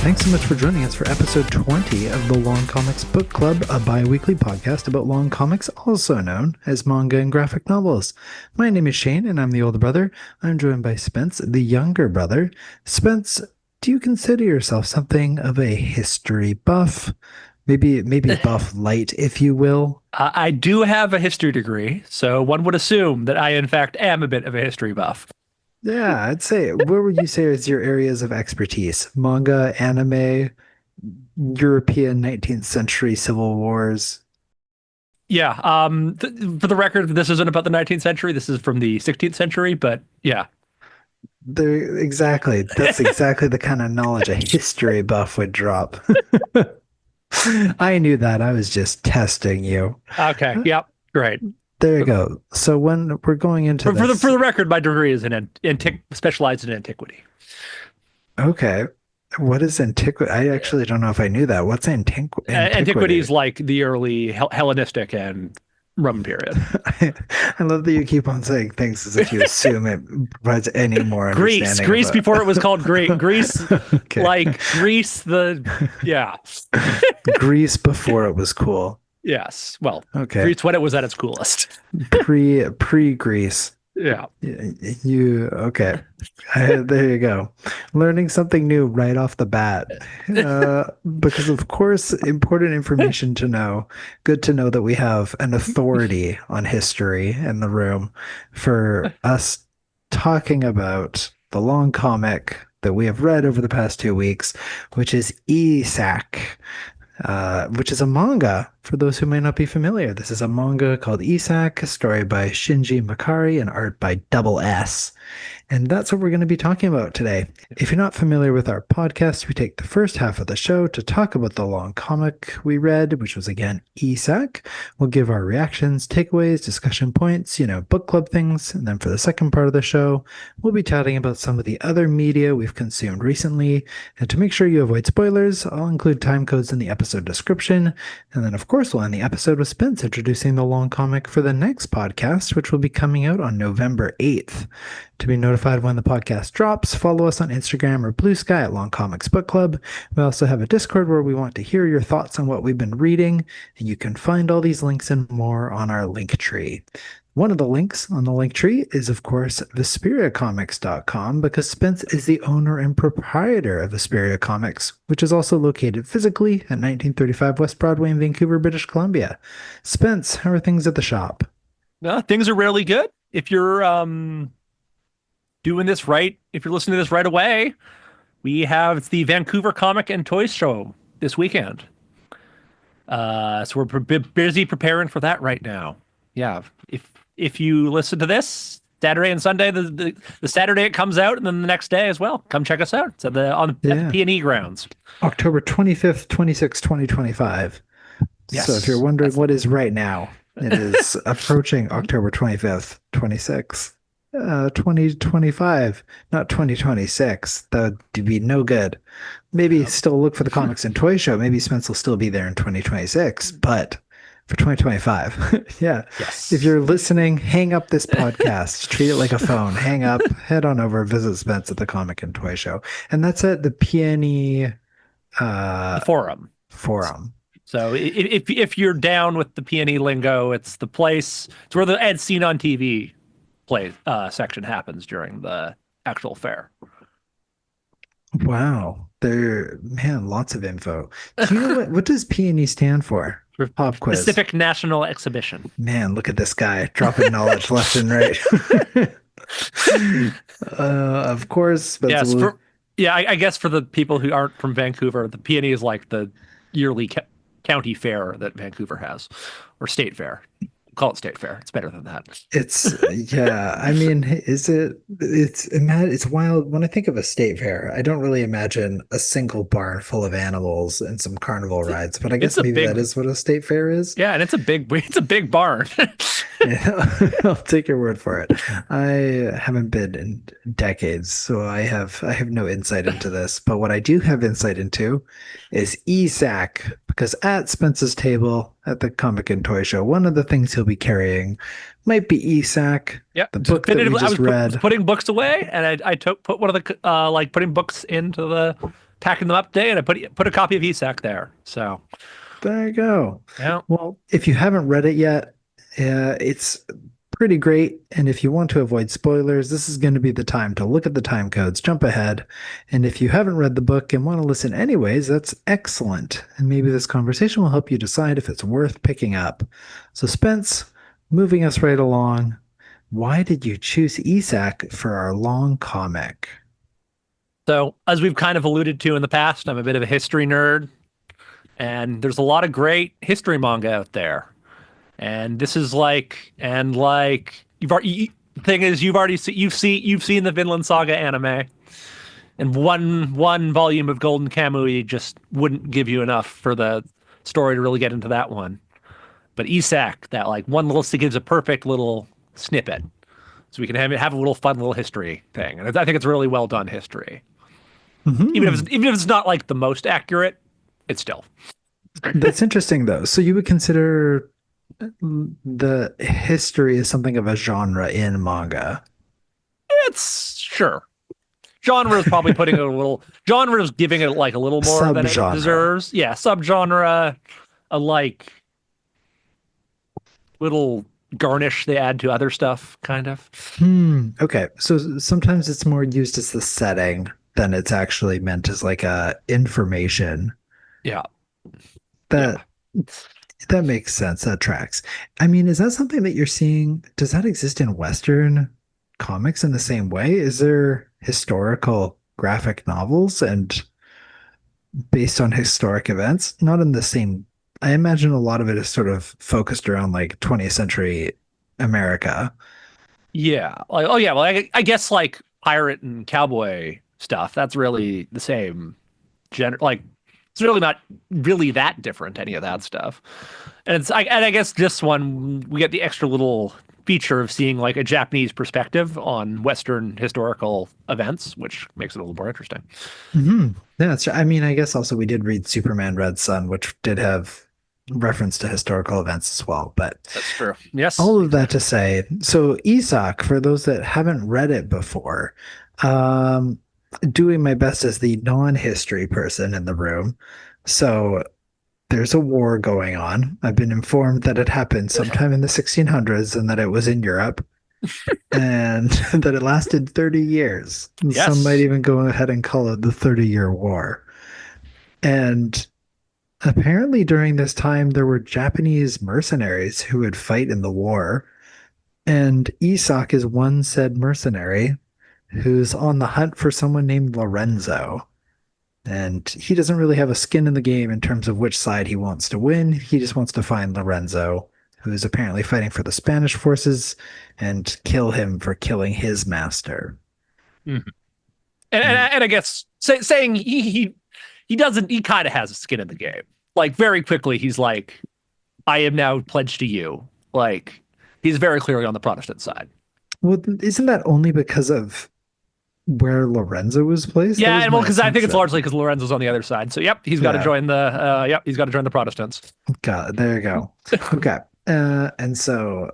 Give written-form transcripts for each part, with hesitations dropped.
Thanks so much for joining us for episode 20 of the Long Comics Book Club, a bi-weekly podcast about long comics, also known as manga and graphic novels. My name is Shane, and I'm the older brother. I'm joined by Spence, the younger brother. Spence, do you consider yourself something of a history buff? Maybe buff light, if you will. I do have a history degree, so one would assume that I, in fact, am a bit of a history buff. Yeah, I'd say, where would you say is your areas of expertise? Manga, anime, European 19th century civil wars? Yeah, for the record, this isn't about the 19th century. This is from the 16th century, but yeah. Exactly. That's exactly the kind of knowledge a history buff would drop. I knew that. I was just testing you. Okay, yep, great. There you go. So when we're going into this... For the record, my degree is specialized in antiquity. Okay. What is antiquity? I actually don't know if I knew that. What's antiquity? Antiquity is like the early Hellenistic and Roman period. I love that you keep on saying things as if you assume it provides any more understanding. Greece before it was called Greece, okay. Like Greece, yeah. Greece before it was cool. Yes. Well, okay. Greece when it was at its coolest. Pre-Greece. Yeah. Okay. There you go. Learning something new right off the bat. Because of course, important information to know. Good to know that we have an authority on history in the room for us talking about the long comic that we have read over the past 2 weeks, which is Issak. Which is a manga for those who may not be familiar. This is a manga called Issak, a story by Shinji Makari and art by Double S. And that's what we're going to be talking about today. If you're not familiar with our podcast, we take the first half of the show to talk about the long comic we read, which was again Issak. We'll give our reactions, takeaways, discussion points, book club things. And then for the second part of the show, we'll be chatting about some of the other media we've consumed recently. And to make sure you avoid spoilers, I'll include time codes in the episode description. And then, of course, we'll end the episode with Spence introducing the long comic for the next podcast, which will be coming out on November 8th. To be notified when the podcast drops, follow us on Instagram or Blue Sky at Long Comics Book Club. We also have a Discord where we want to hear your thoughts on what we've been reading, and you can find all these links and more on our link tree. One of the links on the link tree is, of course, VesperiaComics.com, because Spence is the owner and proprietor of Vesperia Comics, which is also located physically at 1935 West Broadway in Vancouver, British Columbia. Spence, how are things at the shop? Things are really good. If you're doing this right, if you're listening to this right away, we have the Vancouver Comic and Toy Show this weekend. So we're busy preparing for that right now. Yeah, if you listen to this Saturday and Sunday, the Saturday it comes out, and then the next day as well, come check us out. It's at the P&E grounds. October 25th, 26th, 2025. Yes. So if you're wondering what is right now, it is approaching October 25th, 26th. 2025, not 2026. That would be no good. Maybe still look for the Comics and Toy Show. Maybe Spence will still be there in 2026, but for 2025, yeah. Yes. If you're listening, hang up this podcast. Treat it like a phone. Hang up, head on over, visit Spence at the Comic and Toy Show. And that's at the PNE Forum. So if you're down with the PNE lingo, it's the place. It's where the Ed Seen on TV section happens during the actual fair. Wow. Lots of info. Do you know what does PNE stand for? Pop quiz. Pacific National Exhibition. Man, look at this guy dropping knowledge left and right. Of course. Yes. I guess for the people who aren't from Vancouver, the PNE is like the yearly county fair that Vancouver has, or state fair. Call it state fair. It's better than that. I mean, it's wild. When I think of a state fair, I don't really imagine a single barn full of animals and some carnival rides, but I guess maybe that is what a state fair is. Yeah. And it's a big barn. Yeah, I'll take your word for it. I haven't been in decades, so I have no insight into this, but what I do have insight into is Issak, because at Spence's table at the Comic and Toy Show, one of the things he'll be carrying might be Issak. Yeah, the book that we just read. Putting books away, and I put one of the putting books into the packing them up today, and I put a copy of Issak there. So There you go. yeah. Well, if you haven't read it yet, it's pretty great. And if you want to avoid spoilers, this is going to be the time to look at the time codes, jump ahead. And if you haven't read the book and want to listen anyways, that's excellent. And maybe this conversation will help you decide if it's worth picking up. So, Spence, moving us right along, why did you choose Isaac for our long comic? So as we've kind of alluded to in the past, I'm a bit of a history nerd, and there's a lot of great history manga out there. And this is thing is you've seen the Vinland Saga anime, and one volume of Golden Kamuy just wouldn't give you enough for the story to really get into that one. But Isak, that like one little gives a perfect little snippet, so we can have a little fun little history thing. And I think it's really well done history, even if it's not like the most accurate, it's still. That's interesting, though. So you would consider the history as something of a genre in manga. It's sure. Genre is probably putting it a little. Genre is giving it like a little more than it deserves. Yeah, subgenre, a like little garnish they add to other stuff, kind of. Okay, so sometimes it's more used as the setting than it's actually meant as like a information. Yeah, That that makes sense. That tracks. I mean, is that something that you're seeing? Does that exist in Western comics in the same way? Is there historical graphic novels and based on historic events? Not in the same. I imagine a lot of it is sort of focused around like 20th century America. yeah. Like, oh yeah. Well, I guess like pirate and cowboy stuff. That's really the same genre. Like, it's really not really that different, any of that stuff. And I guess this one we get the extra little feature of seeing like a Japanese perspective on Western historical events, which makes it a little more interesting. Yeah, I mean, I guess also we did read Superman Red Sun, which did have reference to historical events as well. But That's true. Yes. all of that to say, so Isak, for those that haven't read it before, um, doing my best as the non-history person in the room. So there's a war going on. I've been informed that it happened sometime in the 1600s and that it was in Europe and that it lasted 30 years. Yes. Some might even go ahead and call it the 30-Year War. And apparently during this time, there were Japanese mercenaries who would fight in the war. And Isak is one said mercenary who's on the hunt for someone named Lorenzo. And he doesn't really have a skin in the game in terms of which side he wants to win. He just wants to find Lorenzo, who is apparently fighting for the Spanish forces, and kill him for killing his master. Mm-hmm. And I guess saying he doesn't, he kind of has a skin in the game. Like very quickly, he's like, I am now pledged to you. Like he's very clearly on the Protestant side. Well, isn't that only because of where Lorenzo was placed? Yeah, and well, because I think it's largely because Lorenzo's on the other side. So yep, he's got to join the he's got to join the Protestants. Got it. There you go. Okay. And so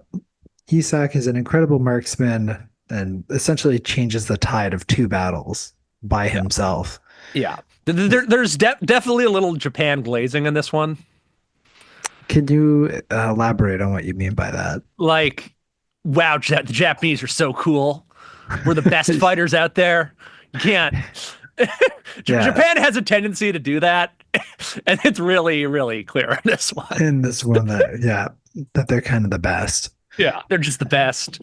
Isak is an incredible marksman and essentially changes the tide of two battles by himself. Yeah. There's definitely a little Japan glazing in this one. Can you elaborate on what you mean by that? Like, wow, the Japanese are so cool. We're the best fighters out there. You can't. Japan has a tendency to do that, and it's really, really clear in this one. In this one, that they're kind of the best. Yeah, they're just the best.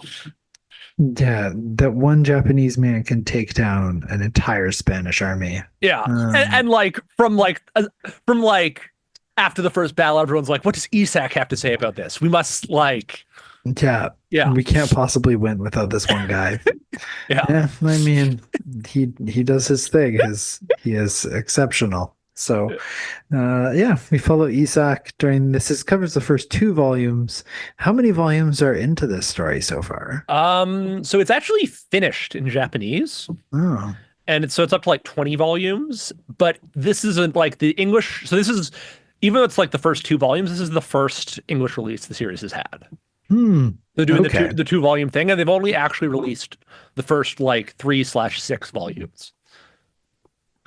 Yeah, that one Japanese man can take down an entire Spanish army. Yeah, and like from after the first battle, everyone's like, "What does Issak have to say about this? We must like." Yeah. We can't possibly win without this one guy. Yeah. I mean, he does his thing. He is exceptional. So, we follow Isaac during this. This covers the first 2 volumes. How many volumes are into this story so far? So it's actually finished in Japanese. Oh. And it's up to like 20 volumes, but this isn't like the English. So this is, even though it's like the first 2 volumes, this is the first English release the series has had. They're doing the 2-volume thing, and they've only actually released the first like 3/6 volumes.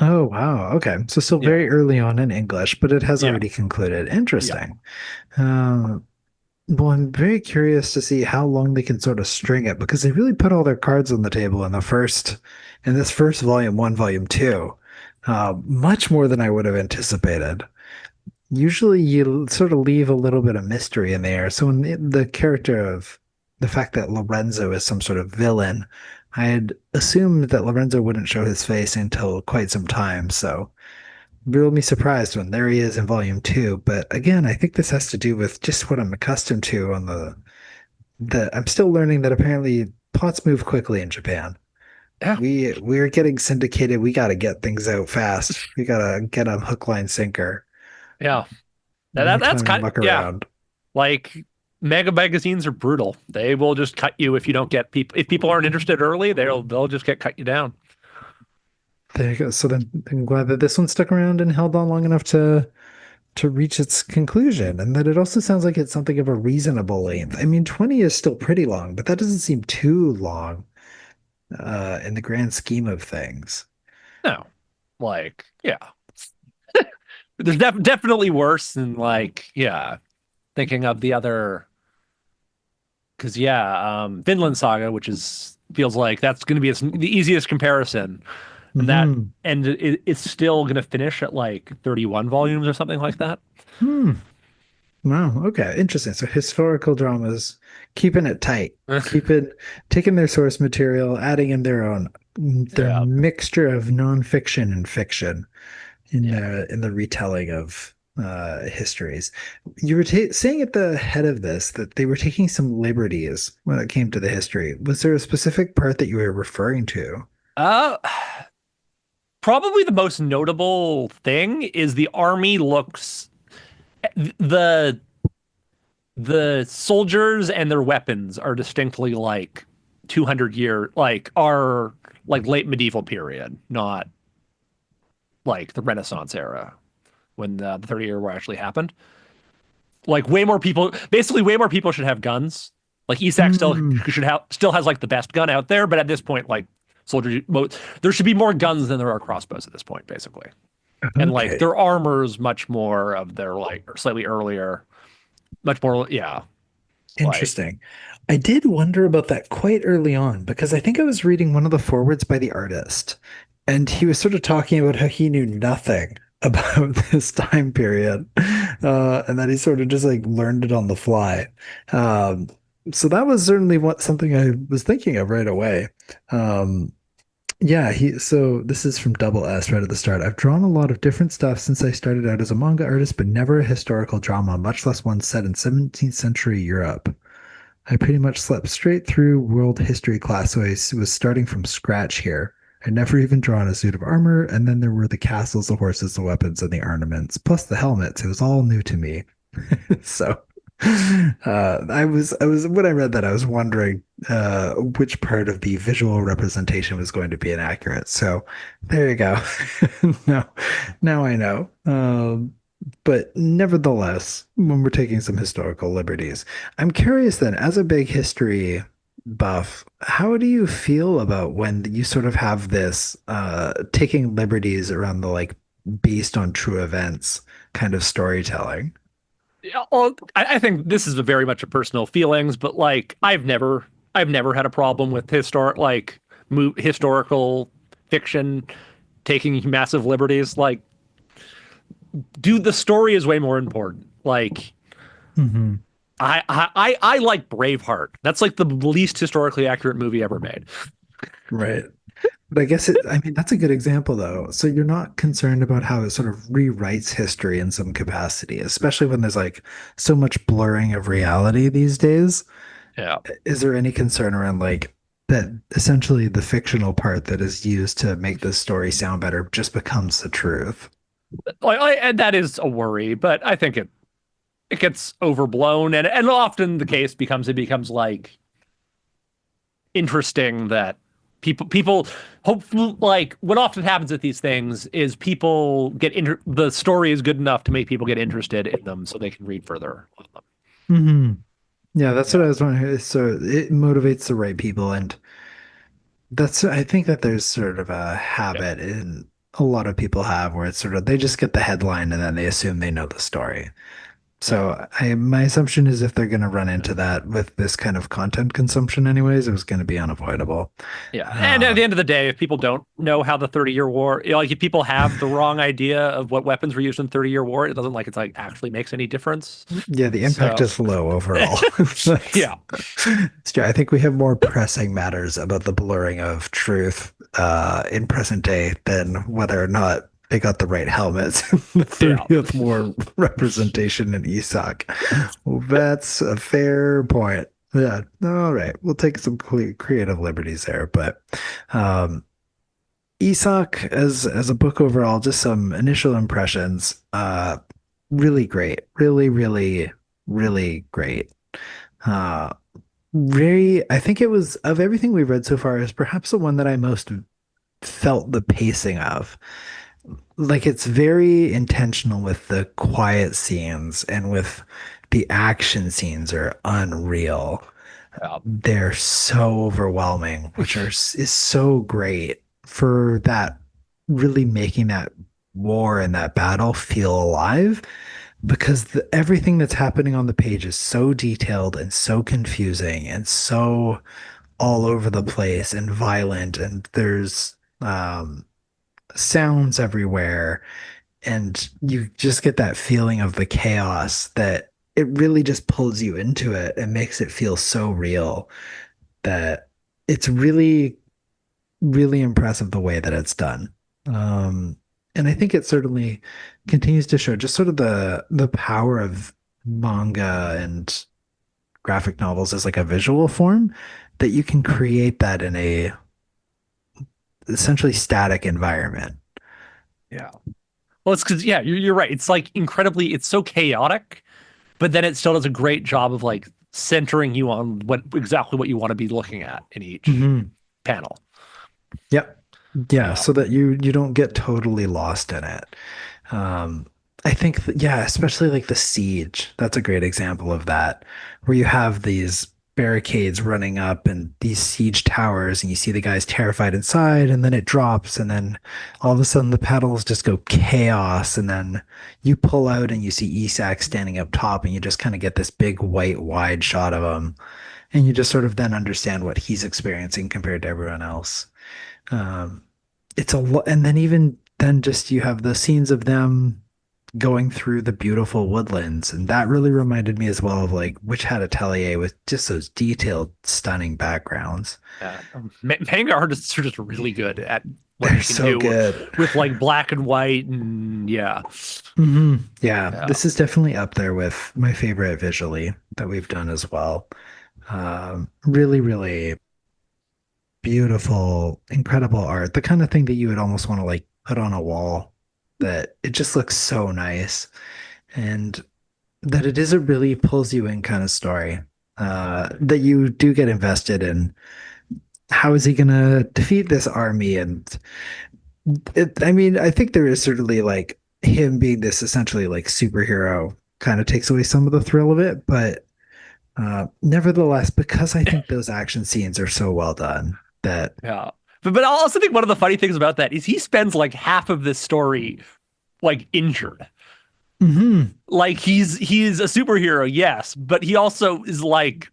Oh, wow. Okay. So still Yeah, very early on in English, but it has yeah, already concluded. yeah. Interesting. Uh, well, I'm very curious to see how long they can sort of string it because they really put all their cards on the table in this first volume, one, volume two, much more than I would have anticipated. Usually you sort of leave a little bit of mystery in the air. So in the character of the fact that Lorenzo is some sort of villain, I had assumed that Lorenzo wouldn't show his face until quite some time. So will be surprised when there he is in volume two. But again, I think this has to do with just what I'm accustomed to on the I'm still learning that apparently plots move quickly in Japan. Yeah, We're getting syndicated. We got to get things out fast. We got to get them hook, line, sinker. yeah. No That's time to kind of, muck yeah. around. Like mega magazines are brutal. They will just cut you if you don't get people. If people aren't interested early, they'll just get cut you down. There you go. So then I'm glad that this one stuck around and held on long enough to reach its conclusion, and that it also sounds like it's something of a reasonable length. I mean, 20 is still pretty long, but that doesn't seem too long in the grand scheme of things. No, like yeah. There's definitely worse than like yeah. Thinking of the other because yeah, Vinland Saga, which is feels like that's going to be the easiest comparison, and Hmm. it's still going to finish at like 31 volumes or something like that. Hmm. Wow. Okay. Interesting. So historical dramas, keeping it tight, keeping taking their source material, adding in their Yeah, mixture of nonfiction and fiction yeah. in the retelling of histories. You were saying at the head of this that they were taking some liberties when it came to the history. Was there a specific part that you were referring to? Uh, Probably the most notable thing is the army looks the the soldiers and their weapons are distinctly like 200 year like are like late medieval period, not like the Renaissance era when the 30 year war actually happened. Like way more people, basically way more people should have guns. Like Isaac Hmm. should have still has like the best gun out there, but at this point, like soldiers, there should be more guns than there are crossbows at this point, basically. And like Okay. their armor is much more of their like slightly earlier, much more, yeah, like Interesting. I did wonder about that quite early on because I think I was reading one of the forwards by the artist, and he was sort of talking about how he knew nothing about this time period, and that he sort of just like learned it on the fly. Um, so that was certainly something I was thinking of right away. Um, yeah, so this is from Double S right at the start. I've drawn a lot of different stuff since I started out as a manga artist, but never a historical drama, much less one set in 17th century Europe. I pretty much slept straight through world history class, so I was starting from scratch here. I'd never even drawn a suit of armor, and then there were the castles, the horses, the weapons, and the ornaments, plus the helmets. It was all new to me. So when I read that, I was wondering which part of the visual representation was going to be inaccurate. So there you go. Now, now I know. But nevertheless, when we're taking some historical liberties, I'm curious then, as a big history buff, how do you feel about when you sort of have this taking liberties around the like based on true events kind of storytelling? yeah, well, I think this is very much a personal feelings, but like I've never had a problem with historical fiction taking massive liberties. Like, dude, the story is way more important. Like, Hmm. I like Braveheart. That's like the least historically accurate movie ever made. Right. But I guess I mean, that's a good example though. So you're not concerned about how it sort of rewrites history in some capacity, especially when there's like so much blurring of reality these days. Yeah, Is there any concern around like that essentially the fictional part that is used to make the story sound better just becomes the truth? and that is a worry, but I think it gets overblown, and often the case it becomes like interesting that people hopefully like what often happens with these things is people the story is good enough to make people get interested in them so they can read further on them. Hmm. Yeah, that's what Yeah, I was wondering. So it motivates the right people, and I think that there's sort of a yeah, habit in. a lot of people have, where it's sort of they just get the headline and then they assume they know the story. Yeah. So my assumption is if they're going to run into that with this kind of content consumption anyways, it was going to be unavoidable. Yeah. And at the Um, end of the day, if people don't know how the 30-year war, like if people have the wrong idea of what weapons were used in the 30-year war, it doesn't like it's like actually makes any difference. yeah, the impact So, is low overall. That's, yeah. it's true. I think we have more pressing matters about the blurring of truth in present day than whether or not they got the right helmets in the Yeah. 30th War representation in Isaak. Well, that's a fair point. Yeah. All right. We'll take some creative liberties there, but um, Isaac as a book overall, just some initial impressions. Really great. Really, really, really great. Uh, very, I think it was of everything we've read so far is perhaps the one that I most felt the pacing of. Like it's very intentional with the quiet scenes and with the action scenes are unreal. Yeah. They're so overwhelming, which is so great for that really making that war and that battle feel alive because everything that's happening on the page is so detailed and so confusing and so all over the place and violent and there's sounds everywhere and you just get that feeling of the chaos that it really just pulls you into it and makes it feel so real that it's really, really impressive the way that it's done. And I think it certainly continues to show just sort of the power of manga and graphic novels as like a visual form that you can create that in a essentially static environment. Yeah. Well, it's because, yeah, you're right. It's like incredibly, it's so chaotic, but then it still does a great job of like centering you on what exactly what you want to be looking at in each Mhm. panel. Yep. Yeah, Yeah. so that you don't get totally lost in it. Um, I think that, yeah, especially like the siege. That's a great example of that, where you have these barricades running up and these siege towers, and you see the guys terrified inside, and then it drops, and then all of a sudden the paddles just go chaos, and then you pull out and you see Isak standing up top, and you just kind of get this big white wide shot of him, and you just sort of then understand what he's experiencing compared to everyone else. Um, it's a lot, and then even then, just you have the scenes of them going through the beautiful woodlands, and that really reminded me as well of like Witch Hat Atelier with just those detailed, stunning backgrounds. Yeah. Manga artists are just really good at what They're they can so do good. with like black and white and yeah. Yeah, Yeah. this is definitely up there with my favorite visually that we've done as well. Really, really beautiful, incredible art. The kind of thing that you would almost want to like put on a wall that it just looks so nice. And that it is a really pulls you in kind of story. That you do get invested in how is he gonna defeat this army? And I mean, I think there is certainly like him being this essentially like superhero kind of takes away some of the thrill of it, but nevertheless, because I think those action scenes are so well done that Yeah. But I also think one of the funny things about that is he spends like half of this story like injured. Mhm. Like he's a superhero, yes, but he also is like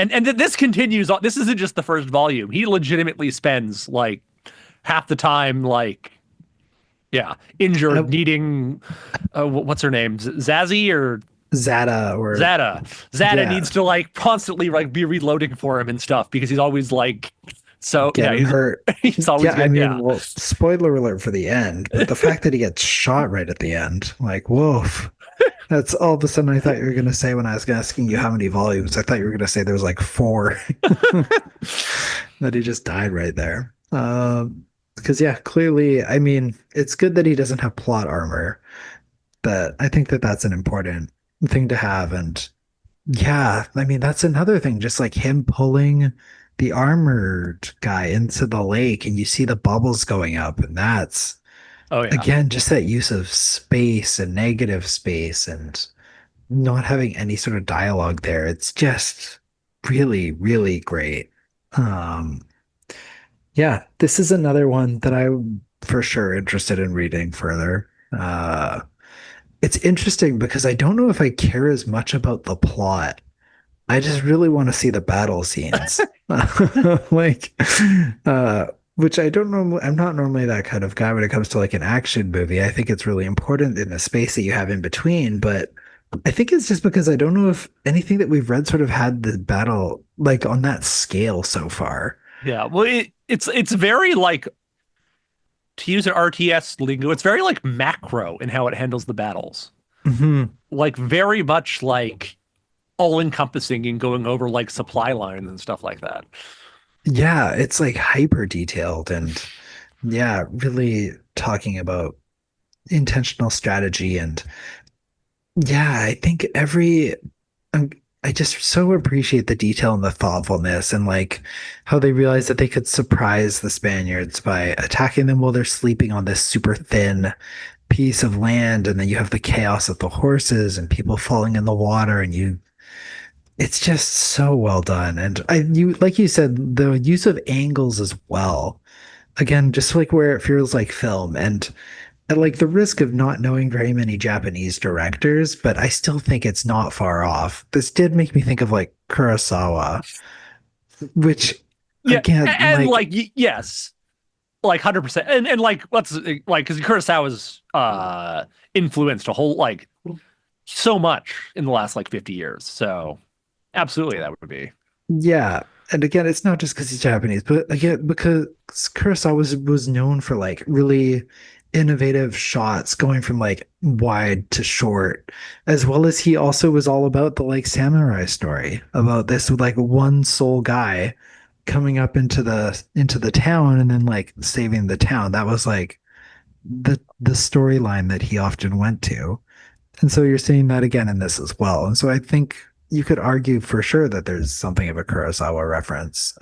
and this continues on. This isn't just the first volume. He legitimately spends like half the time like yeah, injured, I, needing what's her name? Zazie or Zada or Zada. Zada yeah, needs to like constantly like be reloading for him and stuff because he's always like so yeah, getting hurt. he's always Yeah, I good. mean, Yeah. well, spoiler alert for the end, but the fact that he gets shot right at the end, like, woof. That's all of a sudden I thought you were going to say when I was asking you how many volumes. I thought you were going to say there was like four that he just died right there. Because yeah, clearly, I mean, it's good that he doesn't have plot armor, but I think that that's an important thing to have. And yeah, I mean, that's another thing, just like him pulling the armored guy into the lake and you see the bubbles going up, and that's Oh yeah. again just that use of space and negative space and not having any sort of dialogue there. It's just really, really great. Um, yeah, this is another one that I for sure interested in reading further. It's interesting because I don't know if I care as much about the plot. I just really want to see the battle scenes. Like, which I don't normally, I'm not normally that kind of guy when it comes to like an action movie. I think it's really important in the space that you have in between, but I think it's just because I don't know if anything that we've read sort of had the battle like on that scale so far. Yeah, well, it's very like, to use an RTS lingo, it's very like macro in how it handles the battles. Hmm. Like very much like all encompassing and going over like supply lines and stuff like that. Yeah, it's like hyper detailed and yeah, really talking about intentional strategy and yeah, I think um, I just so appreciate the detail and the thoughtfulness and like how they realized that they could surprise the Spaniards by attacking them while they're sleeping on this super thin piece of land. And then you have the chaos of the horses and people falling in the water and it's just so well done. And like you said, the use of angles as well. Again, just like where it feels like film and at like the risk of not knowing very many Japanese directors, but I still think it's not far off. This did make me think of like Kurosawa, which Yeah, again, and like, like yes, like 100%, and like let's like because Kurosawa's influenced a whole like so much in the last like 50 years. So absolutely, that would be. yeah. And again, it's not just because he's Japanese, but again, because Kurosawa was known for like really innovative shots going from like wide to short, as well as he also was all about the like samurai story about this like one sole guy coming up into the town and then like saving the town. That was like the storyline that he often went to. And so you're seeing that again in this as well. And so I think you could argue for sure that there's something of a Kurosawa reference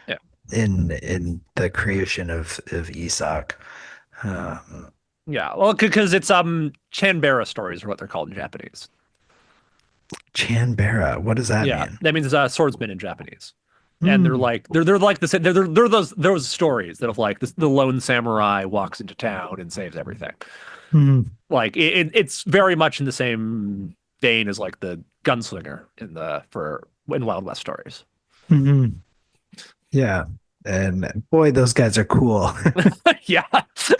Yeah, in the creation of Isak. Um, yeah. Well, because it's Chanbara stories are what they're called in Japanese. Chanbara, what does that Yeah, mean? that means swordsman in Japanese. And they're Hmm. like they're like the they're those stories that of like the lone samurai walks into town and saves everything. Hmm. Like it's very much in the same vein as like the gunslinger in the for in Wild West stories. Hmm. Yeah. And boy, those guys are cool. Yeah,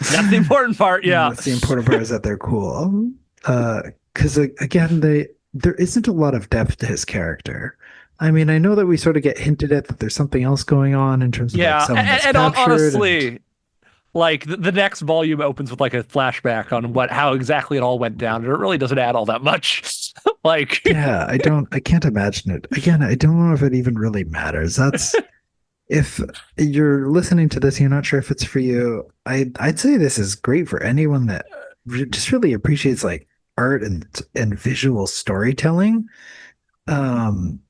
that's the important part. Yeah, That's the important part is that they're cool. Because again, there isn't a lot of depth to his character. I mean, I know that we sort of get hinted at that there's something else going on in terms of like yeah, someone that's and captured and honestly, like the next volume opens with like a flashback on what how exactly it all went down, and it really doesn't add all that much. Like, yeah, I can't imagine it. Again, I don't know if it even really matters. That's if you're listening to this, you're not sure if it's for you. I'd say this is great for anyone that just really appreciates like art and visual storytelling. Um,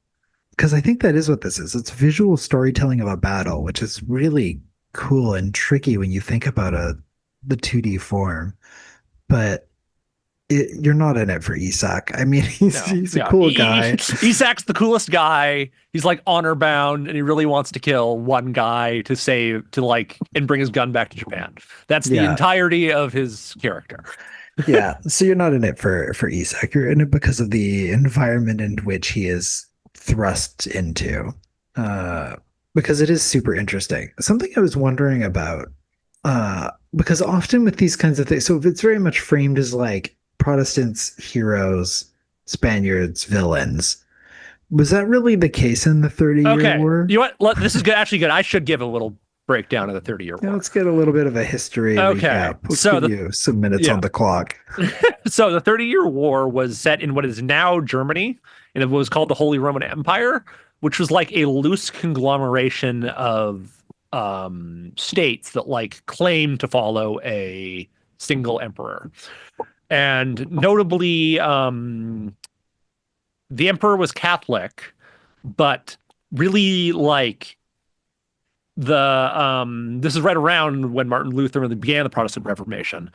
because I think that is what this is. It's visual storytelling of a battle, which is really cool and tricky when you think about the 2D form. But you're not in it for Isak. I mean, no, he's a yeah, cool guy. Isak's the coolest guy. He's like honor bound, and he really wants to kill one guy to save to like and bring his gun back to Japan. That's the Yeah, entirety of his character. yeah. So you're not in it for Isak. You're in it because of the environment in which he is thrust into. Uh, because it is super interesting. Something I was wondering about, because often with these kinds of things, so it's very much framed as like Protestants heroes, Spaniards villains. Was that really the case in the 30-Year Okay, War? you know what? This is good. Actually, good. I should give a little breakdown of the 30-Year Yeah, War. let's get a little bit of a history Okay, recap. Let's so give the you some minutes on yeah, the clock. so the 30-Year War was set in what is now Germany, and it was called the Holy Roman Empire, which was like a loose conglomeration of states that like claimed to follow a single emperor. And notably, the emperor was Catholic, but really like the this is right around when Martin Luther began the Protestant Reformation.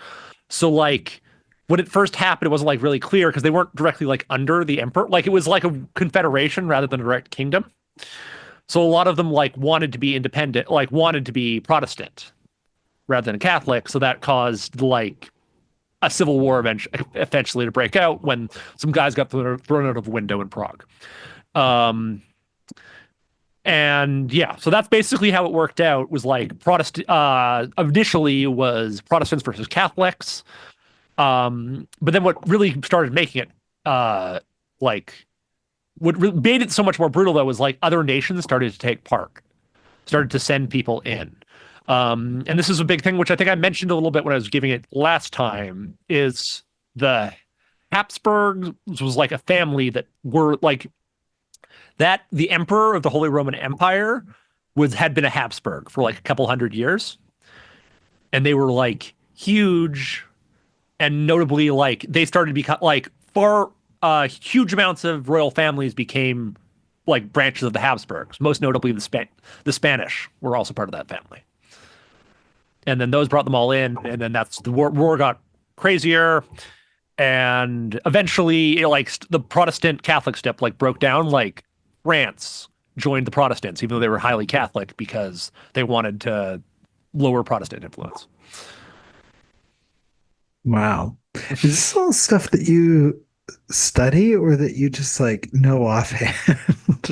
So like when it first happened, it wasn't like really clear because they weren't directly like under the emperor. Like it was like a confederation rather than a direct kingdom. So a lot of them like wanted to be independent, like wanted to be Protestant. rather than Catholic. So that caused like a civil war eventually to break out when some guys got thrown out of a window in Prague. Um, and yeah, so that's basically how it worked out. Was like Protestant initially was Protestants versus Catholics. But then what really started making it like made it so much more brutal though was like other nations started to take part, started to send people in. And this is a big thing, which I think I mentioned a little bit when I was giving it last time, is the Habsburgs was like a family that were like that the emperor of the Holy Roman Empire had been a Habsburg for like a couple hundred years. And they were like huge, and notably like they started to become like far huge amounts of royal families became like branches of the Habsburgs. Most notably the Spanish were also part of that family. And then those brought them all in, and then that's the war got crazier, and eventually like the Protestant Catholic step like broke down. Like France joined the Protestants even though they were highly Catholic because they wanted to lower Protestant influence. Wow. Is this all stuff that you study or that you just like know offhand?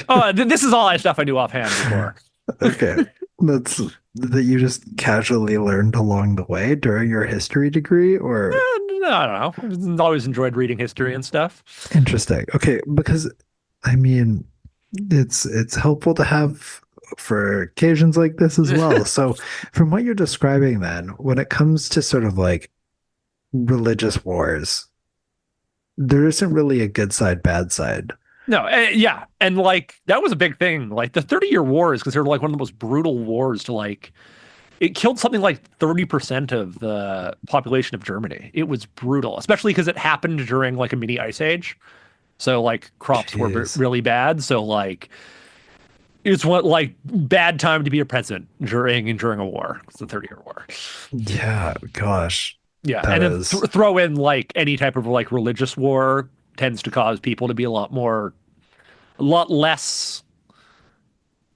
Oh, this is all stuff I knew offhand before. Okay. That's that you just casually learned along the way during your history degree or I don't know. I've always enjoyed reading history and stuff. interesting. Okay, because I mean it's helpful to have for occasions like this as well. So from what you're describing then, when it comes to sort of like religious wars, there isn't really a good side, bad side. No, yeah, and like that was a big thing. Like the 30-Year War is considered like one of the most brutal wars to like. It killed something like 30% of the population of Germany. It was brutal, especially because it happened during like a mini ice age. So like crops were Jeez. really bad. So like it's what like bad time to be a president during a war. It's the 30-Year War. Yeah, gosh. Yeah, That and then is throw in like any type of like religious war tends to cause people to be a lot less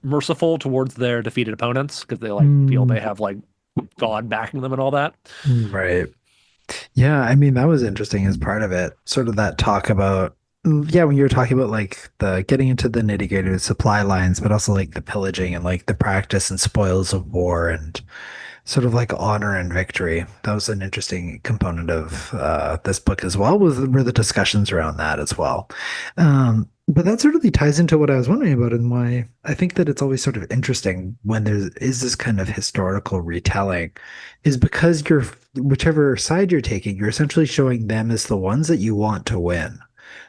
merciful towards their defeated opponents because they like feel mm, they have like God backing them and all that. right. Yeah, I mean that was interesting as part of it. Sort of that talk about yeah, when you were talking about like the getting into the nitty-gritty of supply lines, but also like the pillaging and like the practice and spoils of war and sort of like honor and victory. That was an interesting component of this book as well, were the discussions around that as well. But that sort of ties into what I was wondering about and why I think that it's always sort of interesting when there is this kind of historical retelling, is because you're whichever side you're taking, you're essentially showing them as the ones that you want to win.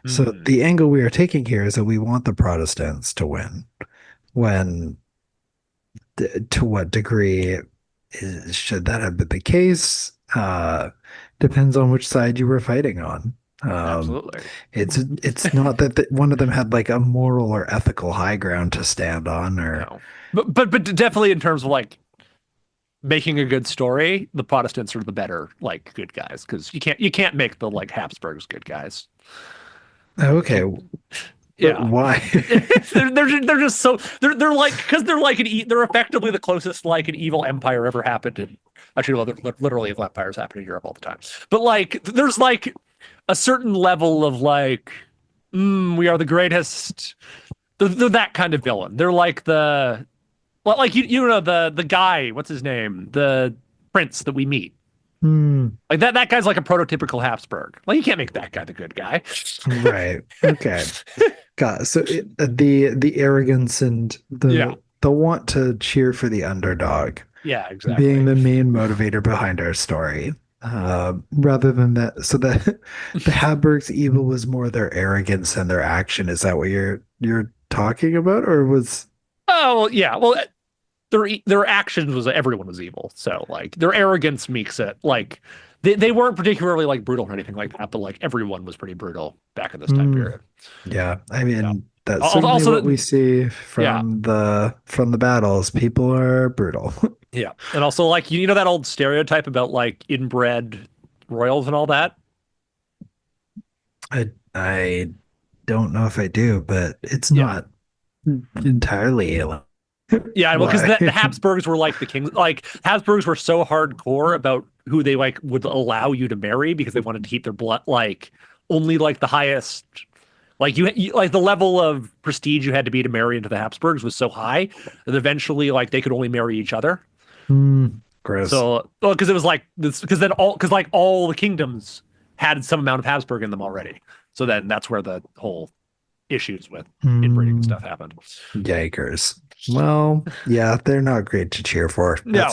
So Mm, the angle we are taking here is that we want the Protestants to win. When to what degree should that have been the case? Depends on which side you were fighting on. Um, absolutely. it's not that one of them had like a moral or ethical high ground to stand on, or No. But definitely in terms of like making a good story, the Protestants are the better like good guys because you can't make the like Habsburgs good guys. okay, but Yeah. why? They're just so they're like because they're like they're effectively the closest like an evil empire ever happened in actually well literally evil empires happen in Europe all the time but like there's like a certain level of like we are the greatest they're that kind of villain they're like the well, like you know the guy what's his name the prince that we meet Hmm, like that guy's like a prototypical Habsburg like you can't make that guy the good guy right. Okay. God, so the arrogance and yeah the want to cheer for the underdog yeah being exactly the main motivator behind our story, rather than that. So that the Habsburgs' evil was more their arrogance and their action. Is that what you're talking about, or was oh well, yeah well their actions was everyone was evil. So like their arrogance makes it like they weren't particularly like brutal or anything like that, but like everyone was pretty brutal back in this time hmm, period. yeah? I Yeah. mean, that's certainly Also, what we see yeah, from the battles. People are brutal. yeah, and also like you know that old stereotype about like inbred royals and all that. I don't know if I do, but it's Yeah, not entirely alien. Yeah, well, because Why? the Habsburgs were like the kings. Like Habsburgs were so hardcore about who they like would allow you to marry because they wanted to keep their blood like only like the highest. Like you like the level of prestige you had to be to marry into the Habsburgs was so high that eventually like they could only marry each other. Gross. So, well, because it was like this, because then because like all the kingdoms had some amount of Habsburg in them already. So then that's where the whole issues with inbreeding and Mm, stuff happened. yikers. Well, yeah, they're not great to cheer for. No,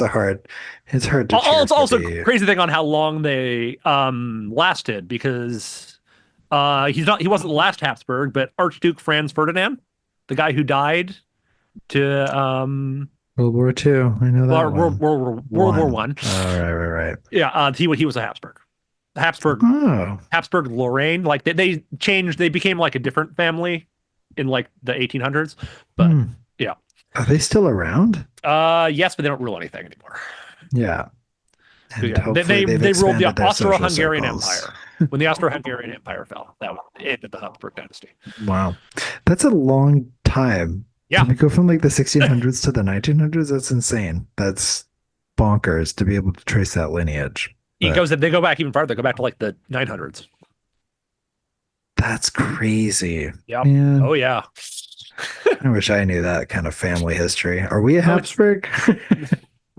It's hard to cheer it's for also the, crazy thing on how long they lasted because he wasn't the last Habsburg, but Archduke Franz Ferdinand, the guy who died to World War II. I know that one. World War One. One. Oh, right. Yeah, he was a Habsburg. Habsburg Oh, Habsburg Lorraine, like they changed, they became like a different family in like the 1800s. But hmm. yeah, Are they still around? yes, but they don't rule anything anymore. Yeah. So And yeah, hopefully they've they ruled the expanded their social Austro-Hungarian circles. Empire. When the Austro-Hungarian Empire fell, that ended the Habsburg dynasty. Wow. That's a long time. Yeah, Can we go from like the 1600s to the 1900s? That's insane. That's bonkers to be able to trace that lineage. it But goes. They go back even farther. They go back to like the 900s. that's crazy. Yep. Man, Oh yeah. I wish I knew that kind of family history. Are we a Oh, Habsburg?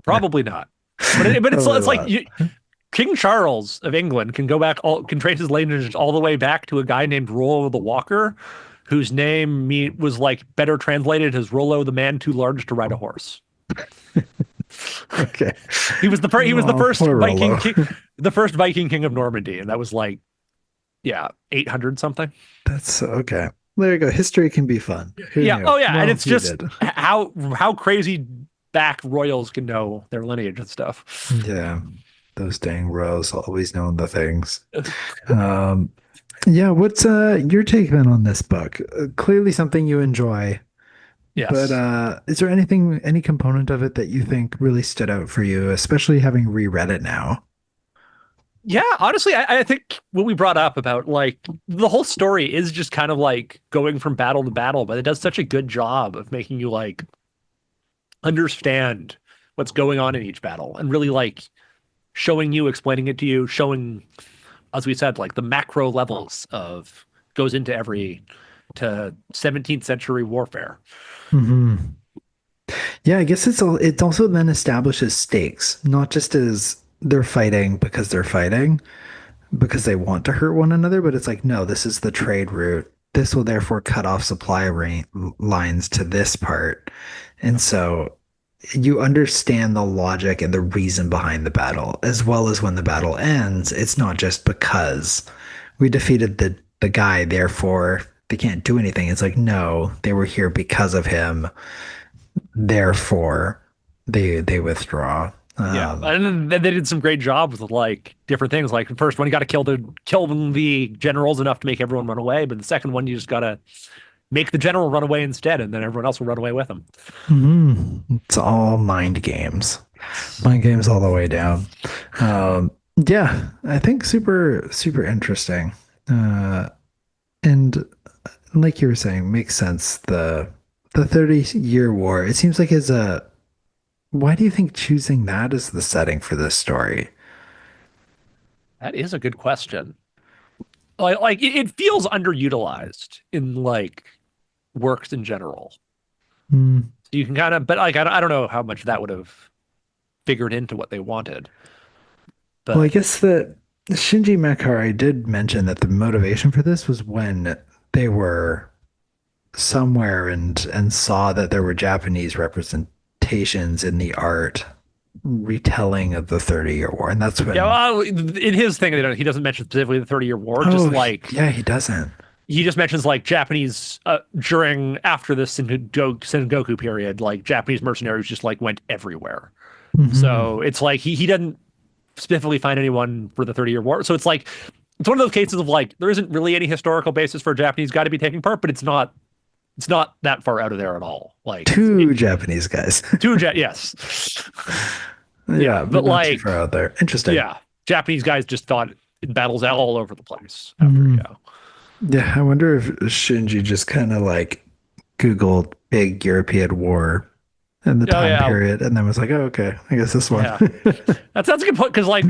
probably not. But Probably it's like not. King Charles of England can go back can trace his lineage all the way back to a guy named Rollo the Walker, whose name was like better translated as Rollo the man too large to ride a horse. Okay. He was the Oh, first poor Viking Rollo. king, the first Viking king of Normandy, and that was like yeah 800 something. That's okay. There you go. History can be fun. Who Yeah. knew? Oh yeah, and Well, it's you just did. how crazy back royals can know their lineage and stuff. Yeah. Those dang rows always knowing the things. Um, yeah, what's your take then on this book? Clearly something you enjoy, but Yes. is there any component of it that you think really stood out for you, especially having reread it now? Yeah, honestly, I think what we brought up about like the whole story is just kind of like going from battle to battle, but it does such a good job of making you like understand what's going on in each battle and really like showing you, explaining it to you, showing, as we said, like the macro levels of goes into every to 17th century warfare. Hmm. Yeah, I guess it also then establishes stakes, not just as they're fighting because they want to hurt one another, but it's like, no, this is the trade route. This will therefore cut off lines to this part. And so you understand the logic and the reason behind the battle, as well as when the battle ends, it's not just because we defeated the guy, therefore they can't do anything. It's like, no, they were here because of him, therefore they withdraw. Yeah, and then they did some great jobs with like different things. Like the first one, you got to kill the generals enough to make everyone run away, but the second one, you just got to make the general run away instead, and then everyone else will run away with him. It's all mind games all the way down. Yeah, I think super interesting. Uh, and like you were saying, makes sense. The 30-year war. It seems like is a. Why do you think choosing that as the setting for this story? That is a good question. Like it feels underutilized in like works in general. Hmm. So you can kind of, but like I don't know how much that would have figured into what they wanted. Well, I But guess that Shinji Makari did mention that the motivation for this was when they were somewhere and saw that there were Japanese representations in the art retelling of the 30-year war, and that's yeah, when. well, in his thing, he doesn't mention specifically the 30-year war. Just Oh, like yeah, he doesn't. he just mentions like Japanese during after the Sengoku period, like Japanese mercenaries just like went everywhere. Hmm. So it's like he doesn't specifically find anyone for the 30-year war. So it's like it's one of those cases of like there isn't really any historical basis for a Japanese guy to be taking part, but it's not that far out of there at all. Like Two Japanese guys. yes. Yeah, Yeah, but but not too far like out there. Interesting. yeah, Japanese guys just fought in battles all over the place after Mhm. yeah. Yeah, I wonder if Shinji just kind of like Googled big European war and the Oh time yeah, period, and then was like, oh, okay, I guess this one. yeah. That's a good point because like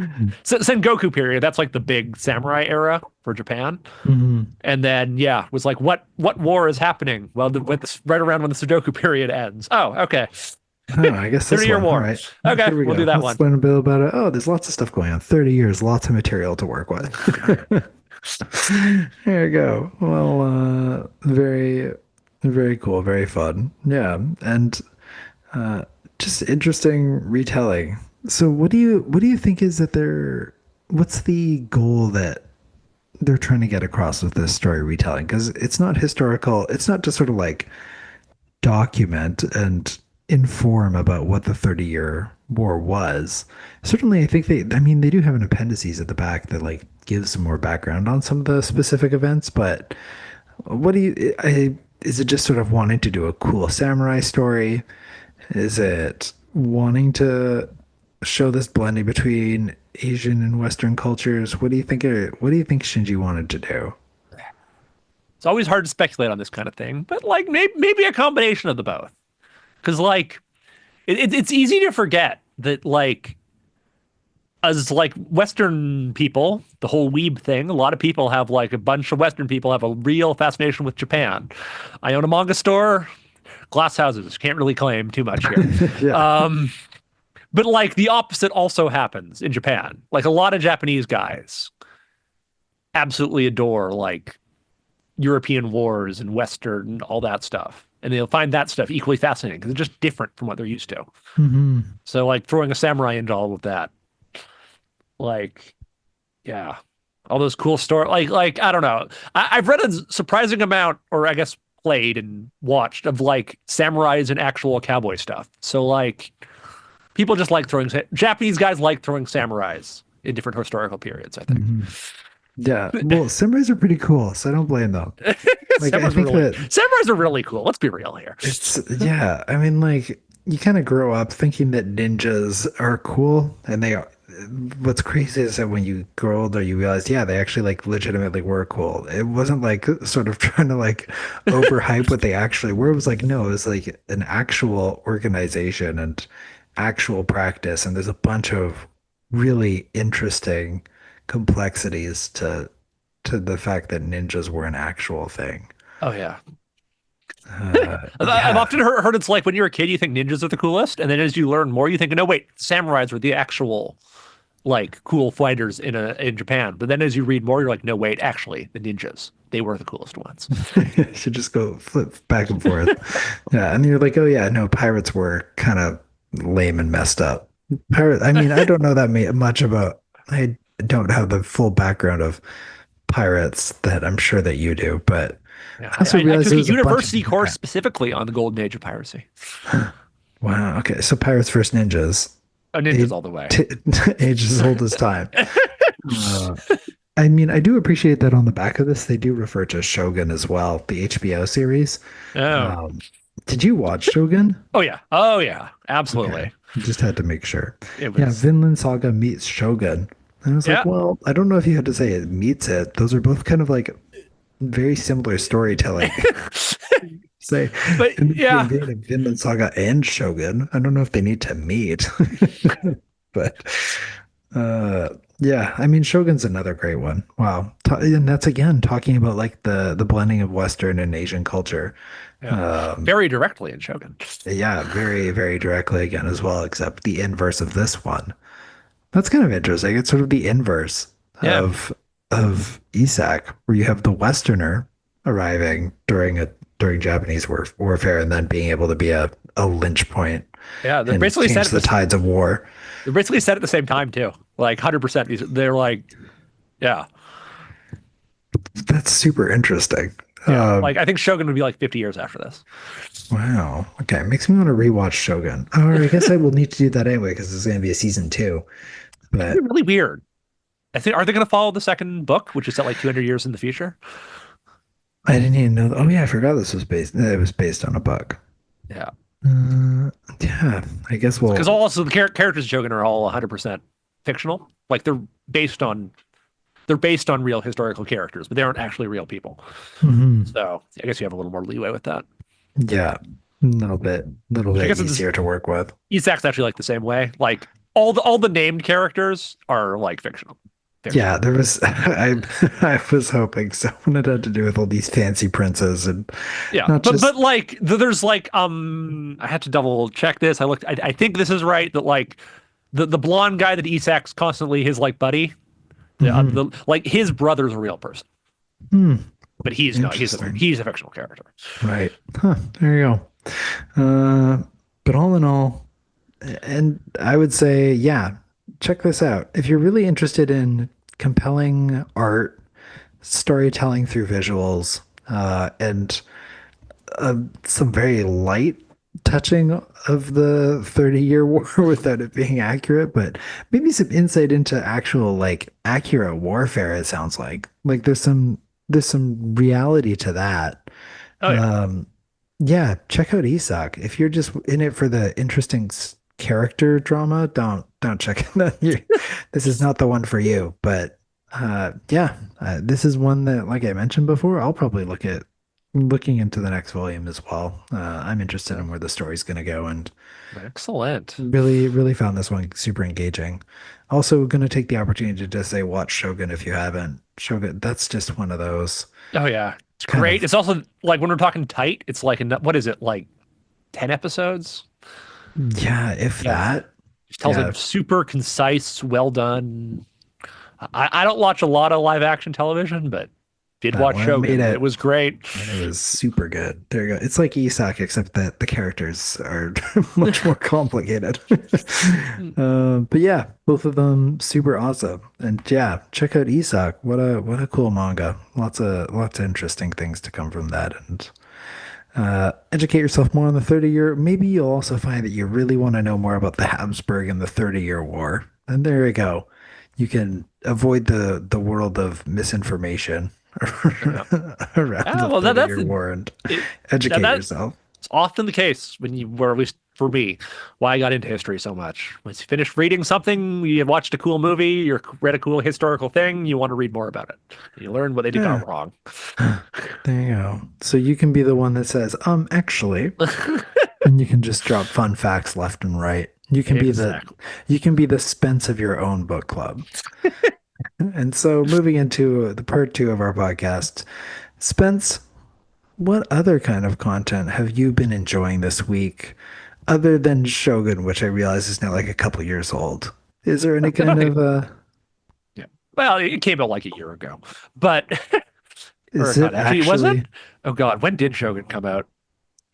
Sengoku period, that's like the big samurai era for Japan. Mhm. And then yeah, was like what war is happening? Well, right around when the Sudoku period ends. Oh, okay. Oh, I guess this 30-year one. All war. right. Okay, Here we we'll do go. that Let's one. learn a bit about it. Oh, there's lots of stuff going on. 30 years, lots of material to work with. There you go. Well, very, very cool, very fun. Yeah, and uh, just interesting retelling. So, what do you think is that what's the goal that they're trying to get across with this story retelling? Because it's not historical. It's not just sort of like document and inform about what the 30-year war was. Certainly, I think I mean, they do have an appendices at the back that like gives some more background on some of the specific events, but what do is it just sort of wanting to do a cool samurai story? Is it wanting to show this blending between Asian and Western cultures? What do you think Shinji wanted to do? It's always hard to speculate on this kind of thing, but like maybe a combination of the both. Because like it's easy to forget that like as like Western people, the whole weeb thing, a lot of people have like a bunch of Western people have a real fascination with Japan. I own a manga store, glass houses, can't really claim too much here. Yeah. Um, but like the opposite also happens in Japan. Like a lot of Japanese guys absolutely adore like European wars and Western, all that stuff. And they'll find that stuff equally fascinating because it's just different from what they're used to. Hmm. So like throwing a samurai into all of that, like, yeah, all those cool stories. Like I don't know. I've read a surprising amount, or I guess played and watched of like samurais and actual cowboy stuff. So like people just like Japanese guys like throwing samurais in different historical periods, I think. Hmm. Yeah. Well, samurais are pretty cool, so I don't blame them. Like, I think that Samurais are really cool. Let's be real here. yeah, I mean, like, you kind of grow up thinking that ninjas are cool, and they are. What's crazy is that when you grow older, you realize, yeah, they actually like legitimately were cool. It wasn't like sort of trying to like overhype what they actually were. It was like, no, it was like an actual organization and actual practice. And there's a bunch of really interesting complexities to the fact that ninjas were an actual thing. Oh yeah. I've Yeah. often heard it's like when you're a kid, you think ninjas are the coolest, and then as you learn more, you think, no, wait, samurais were the actual like cool fighters in Japan. But then as you read more, you're like, no, wait, actually, the ninjas, they were the coolest ones. Should just go flip back and forth. Yeah, and you're like, oh yeah, no, pirates were kind of lame and messed up. Pirate. I mean, I don't know that much about. I don't have the full background of pirates that I'm sure that you do, but Yeah, I also I realized took there a was a bunch of university different course specifically on the golden age of piracy. Wow. Okay, so pirates versus ninjas. Oh, ninjas Age, all the way. age as old as time. Uh, I mean, I do appreciate that on the back of this, they do refer to Shogun as well, the HBO series. Oh, Um, did you watch Shogun? oh yeah, Okay, absolutely. just had to make sure. It Yeah, was Vinland Saga meets Shogun. And I was like, yeah, well, I don't know if you had to say it meets it. Those are both kind of like very similar storytelling. Say but in yeah, between Vinland Saga and Shogun. I don't know if they need to meet, but uh, yeah, I mean Shogun's another great one. Wow, and that's again talking about like the blending of Western and Asian culture. yeah, Um, very directly in Shogun. yeah, very very directly again as well, except the inverse of this one. That's kind of interesting. It's sort of the inverse Yeah, of Isak, where you have the Westerner arriving during Japanese warfare and then being able to be a lynch point yeah. and change the tides of war. They're basically set at the same time too. Like 100%. They're like, yeah, That's super interesting. yeah. Like I think Shogun would be like 50 years after this. Wow. Okay, makes me want to rewatch Shogun. Or I guess I will need to do that anyway because there's going to be a season two. It'd be But really weird. I think are they going to follow the second book, which is set like 200 years in the future? I didn't even know. Oh yeah, I forgot this was based. It was based on a book. Yeah, Uh, yeah, I guess because we'll. also the characters in Shogun are all 100% fictional. Like they're based on real historical characters, but they aren't actually real people. Mhm. So I guess you have a little more leeway with that. Yeah. little I bit guess it's easier to work with. Isak's actually like the same way. Like all the named characters are like fictional. Yeah, Fictional. there was I was hoping someone had to do with all these fancy princes and Yeah, not but just like there's like I had to double check this. I looked. I think this is right. That like the blonde guy that Isak's constantly his like buddy. Mhm. The like his brother's a real person, Hmm, but he's not. interesting. He's a fictional character. Right. Huh, there you go. But all in all, and I would say, yeah, check this out. If you're really interested in compelling art, storytelling through visuals, and some very light touching of the 30-year war without it being accurate, but maybe some insight into actual like accurate warfare, it sounds like there's some reality to that. Oh yeah. um yeah, check out Isak. If you're just in it for the interesting character drama, don't check it out. This is not the one for you. But yeah, this is one that, like I mentioned before, I'll probably looking into the next volume as well. I'm interested in where the story's going to go, and Excellent. really found this one super engaging. Also, going to take the opportunity to just say watch Shogun if you haven't. Shogun, that's just one of those Oh yeah. It's kind great. of, It's also like when we're talking tight, it's like what is it like 10 episodes? yeah, if Yeah. that. Just tells Yeah, it super concise, well done. I don't watch a lot of live action television, but did that watch one made Shogun. It it, was great. and it was super good. There you go. It's like Isak, except that the characters are much more complicated. But yeah, both of them super awesome. And yeah, check out Isak. What a cool manga. Lots of interesting things to come from that. And educate yourself more on the 30-year. Maybe you'll also find that you really want to know more about the Habsburg and the 30-year war. And there you go. You can avoid the world of misinformation Yeah. around Ah, the well, 30-year war and it, educate that's yourself. often the case when you, or at least for me, why I got into history so much. Once you finish reading something, you watched a cool movie, you read a cool historical thing, you want to read more about it. You learn what they did Yeah. got wrong. There you go. So you can be the one that says, actually, and you can just drop fun facts left and right. Exactly. You can be the Spence of your own book club. And so moving into the part two of our podcast, Spence, what other kind of content have you been enjoying this week other than Shogun, which I realize is now like a couple years old? Is there any kind of Yeah. Well, it came out like a year ago, but or is it not actually, was it? actually Oh God, when did Shogun come out?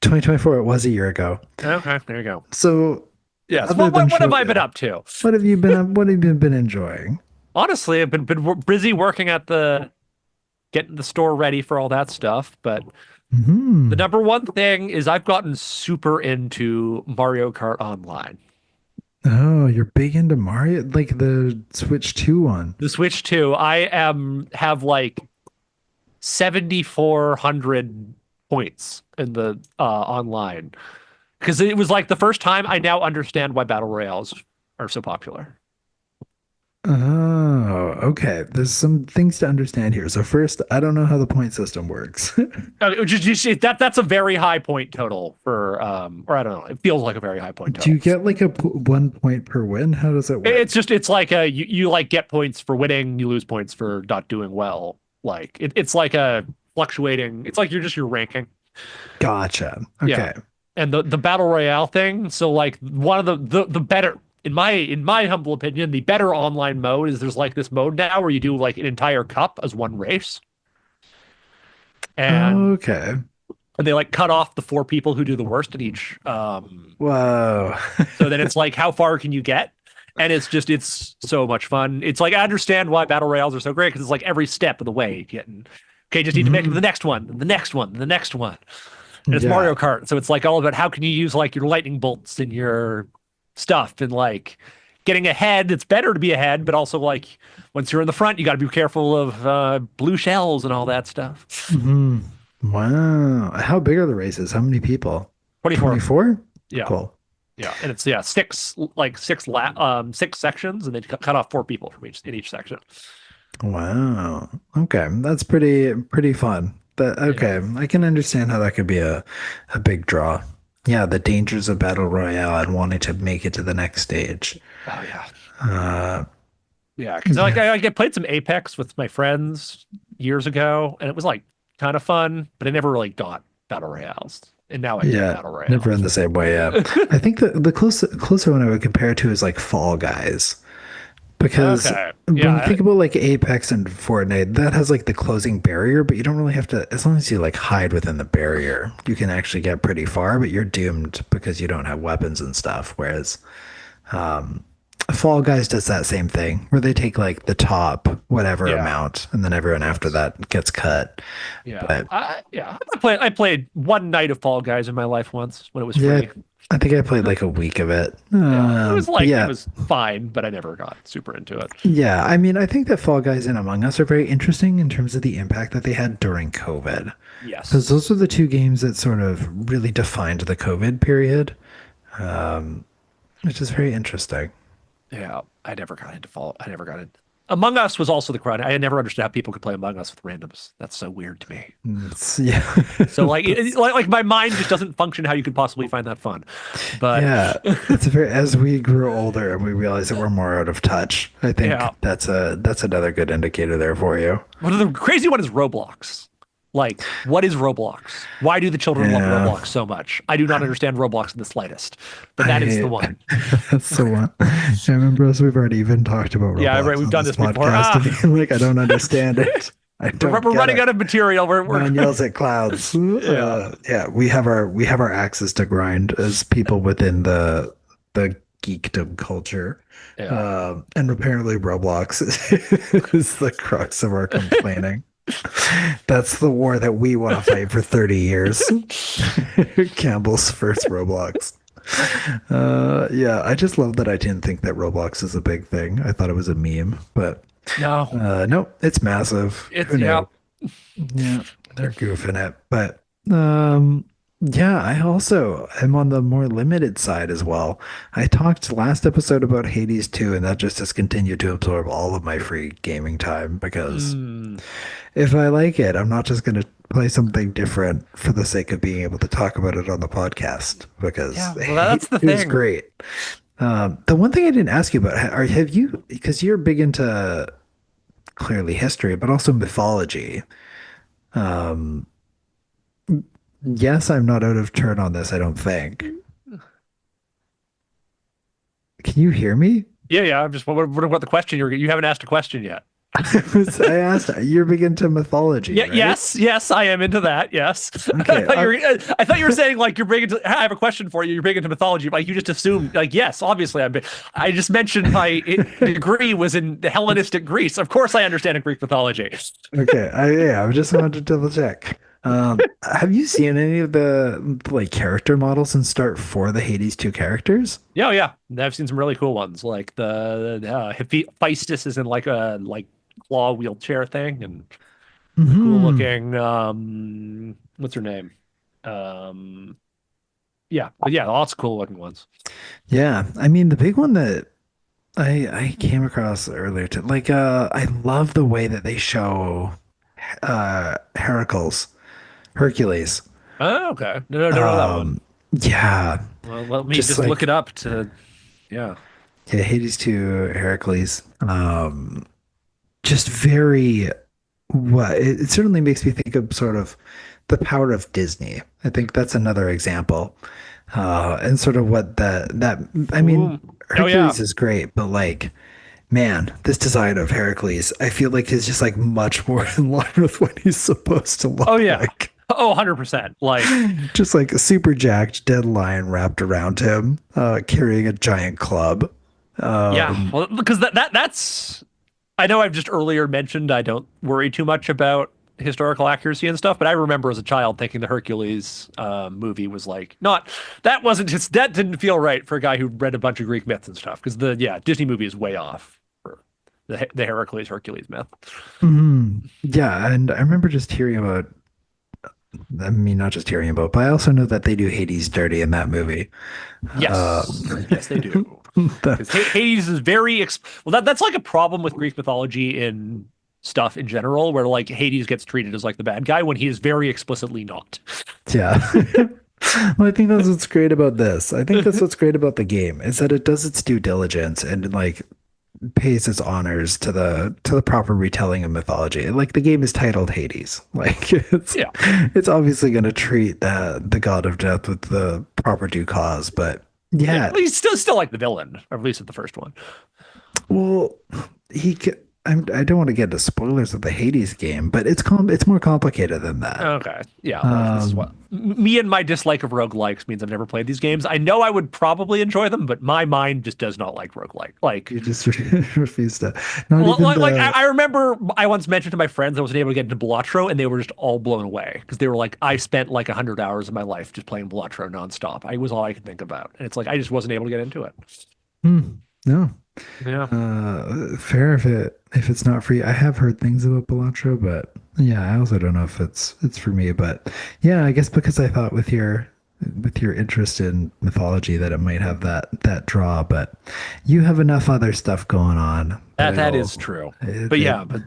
2024? It was a year ago. Okay, there you go. So Yes. other than What have I been Shogun, up to? what have you been enjoying? Honestly, I've been busy working at the getting the store ready for all that stuff, but the Hmm. number one thing is I've gotten super into Mario Kart Online. Oh, you're big into Mario, like the Switch 2 one. The Switch 2, I am have like 7,400 points in the online because it was like the first time I now understand why battle royales are so popular. Oh, okay. There's some things to understand here. So first, I don't know how the point system works. That's a very high point total for or I don't know. It feels like a very high point Do you total. get like 1 point per win? How does it work? It's like a you like get points for winning, you lose points for not doing well. Like it's like a fluctuating. It's like you're just your ranking. Gotcha. Yeah. Okay. And the battle royale thing. So like one of the better in my humble opinion, the better online mode is there's like this mode now where you do like an entire cup as one race, and Okay. they like cut off the four people who do the worst at each. Whoa. So then it's like how far can you get? And it's so much fun. It's like I understand why battle royales are so great because it's like every step of the way getting okay, just need to make it to the Mhm. next one, the next one, the next one. And it's Yeah. Mario Kart. So it's like all about how can you use like your lightning bolts and your stuff and like getting ahead. It's better to be ahead, but also like once you're in the front, you got to be careful of blue shells and all that stuff. Mhm. Wow. How big are the races? How many people? 24. 24? Yeah. Cool. Yeah. And it's, six sections and then cut off four people from each in each section. Wow. Okay. That's pretty fun. That Yeah. okay. I can understand how that could be a big draw. Yeah, the dangers of battle royale and wanting to make it to the next stage. Oh yeah. Uh, Yeah, because like yeah, I played some Apex with my friends years ago, and it was like kind of fun, but I never really got battle royales, and now I get yeah, battle never in royales. the same way. Yeah, I think the closer one I would compare it to is like Fall Guys. Because Okay, when you yeah, think about like Apex and Fortnite, that has like the closing barrier, but you don't really have to, as long as you like hide within the barrier, you can actually get pretty far, but you're doomed because you don't have weapons and stuff. Whereas Fall Guys does that same thing where they take like the top whatever yeah, amount and then everyone after yes, that gets cut. yeah, But yeah. I played one night of Fall Guys in my life once when it was yeah, free. I think I played like a week of it. Yeah, it was But like it yeah, was fine, but I never got super into it. yeah. I mean, I think that Fall Guys and Among Us are very interesting in terms of the impact that they had during COVID. Because those Yes. are the two games that sort of really defined the COVID period, which is very interesting. Yeah, I never got into Fall. I never got it. Among Us was also the crowd. I never understood how people could play Among Us with randoms. That's so weird to me. Yeah, So like, that's, like my mind just doesn't function how you could possibly find that fun. But yeah. It's a very as we grew older and we realized that we're more out of touch. I think yeah, that's another good indicator there for you. one of the crazy one is Roblox. Like, what is Roblox? Why do the children love Yeah, Roblox so much? I do not understand Roblox in the slightest. But that is the I one. that's the one. I remember us. We've already even talked about Yeah, right. Roblox We've on done this this before. podcast to be like, I don't understand it. I don't We're get running it. out of material. No one yells at clouds. Yeah, Yeah, we have our axes to grind as people within the geekdom culture. yeah. And apparently Roblox is the crux of our complaining. That's the war that we want to fight for 30 years. Campbell's first Roblox. Yeah, I just love that I didn't think that Roblox is a big thing. I thought it was a meme, but No, no, it's massive. it's Who yeah. knew? Yeah, they're goofing it. But um yeah, I also am on the more limited side as well. I talked last episode about Hades 2, and that just has continued to absorb all of my free gaming time because Mm, if I like it, I'm not just going to play something different for the sake of being able to talk about it on the podcast because yeah. Well, Hades that's the 2 is thing. great. The one thing I didn't ask you about, have you, because you're big into clearly history, but also mythology. Um, yes, I'm not out of turn on this, I don't think. Can you hear me? Yeah, yeah. I'm just what about the question? You haven't asked a question yet. I asked, you're big into mythology, Yeah, right? yes, yes, I am into that. Yes, Okay. I thought you were saying like you're big into. I have a question for you. You're big into mythology, like you just assumed. Like yes, obviously I'm big. I just mentioned my degree was in the Hellenistic Greece. Of course, I understand a Greek mythology. Okay. Yeah, I just wanted to double check. Have you seen any of the like character models and start for the Hades 2 characters? Yeah, yeah. I've seen some really cool ones. Like the Hephaestus is in like a claw wheelchair thing, and the cool Hmm. looking what's her name? Um, yeah, but yeah, lots of cool looking ones. Yeah. I mean, the big one that I came across earlier to like I love the way that they show Heracles, Hercules. Oh, okay. No, don't know that one. Um yeah, Well, let me just just look like it up to, yeah. yeah, Hades 2 Heracles. Just very what it certainly makes me think of sort of the power of Disney. I think that's another example. And sort of what that I mean, Ooh. Oh, yeah. Hercules is great, but like, man, this design of Heracles, I feel like is just like much more in line with what he's supposed to Oh, look yeah. like. Oh, 100%. Like, Just like a super jacked dead lion wrapped around him, carrying a giant club. yeah. Um, Well, because that's, I know I've just earlier mentioned I don't worry too much about historical accuracy and stuff, but I remember as a child thinking the Hercules movie was like, not, that wasn't just, that didn't feel right for a guy who read a bunch of Greek myths and stuff. Because yeah, Disney movie is way off for the Heracles Hercules myth. yeah, and I remember just hearing about I mean, not just hearing about, but I also know that they do Hades dirty in that movie. Yes. Yes, they do. The- Because Hades is very well. That's like a problem with Greek mythology in stuff in general, where like Hades gets treated as like the bad guy when he is very explicitly not. yeah. Well, I think that's what's great about this. I think that's what's great about the game is that it does its due diligence and like pays its honors to the proper retelling of mythology. Like the game is titled Hades. Like Yeah. it's obviously going to treat the god of death with the proper due cause, but Yeah. yeah, Well, he's still like the villain, or at least at the first one. well, he ca I don't want to get into spoilers of the Hades game, but it's more complicated than that. Okay. Yeah. Well, this is what Um, me and my dislike of roguelikes means I've never played these games. I know I would probably enjoy them, but my mind just does not like roguelike. Like, you just refuse to. Not even like the. I remember I once mentioned to my friends I wasn't able to get into Balatro, and they were just all blown away because they were like, I spent like 100 hours of my life just playing Balatro nonstop. I was all I could think about, and it's like I just wasn't able to get into it. Hmm, no. Yeah. Fair if it's not free. I have heard things about Balatro, but yeah, I also don't know if it's for me. But yeah, I guess because I thought with your interest in mythology that it might have that draw, but you have enough other stuff going on that I That don't. is true. It, But it, yeah, but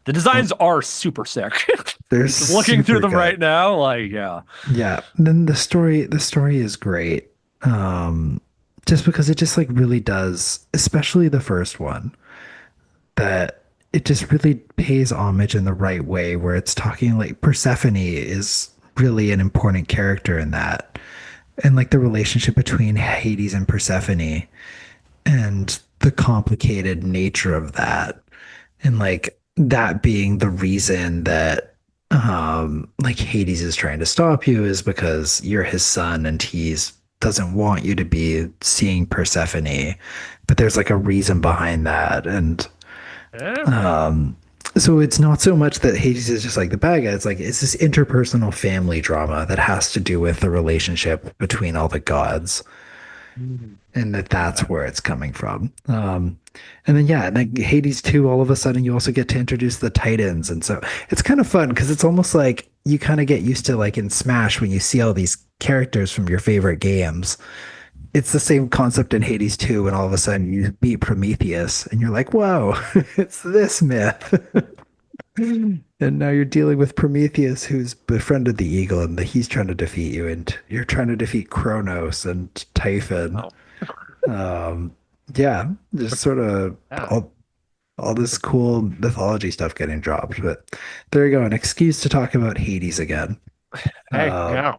the designs are super sick. they're Just looking through super them good. right now, like yeah. Yeah. And then the story is great. Um, just because it just like really does, especially the first one, that it just really pays homage in the right way, where it's talking like Persephone is really an important character in that. And like the relationship between Hades and Persephone and the complicated nature of that. And like that being the reason that like Hades is trying to stop you is because you're his son and he's doesn't want you to be seeing Persephone. But there's like a reason behind that. And Yeah. um, so it's not so much that Hades is just like the bad guy. It's like it's this interpersonal family drama that has to do with the relationship between all the gods, Mhm. and that's where it's coming from. And then yeah, and then Hades 2, all of a sudden you also get to introduce the Titans, and so it's kind of fun because it's almost like you kind of get used to like in Smash when you see all these characters from your favorite games. It's the same concept in Hades 2, and all of a sudden you beat Prometheus, and you're like, whoa, it's this myth. And now you're dealing with Prometheus, who's befriended the eagle, and he's trying to defeat you, and you're trying to defeat Kronos and Typhon. Oh, Um, yeah, just sort of yeah. all this cool mythology stuff getting dropped. But there you go, an excuse to talk about Hades again. Hey, Um, yeah.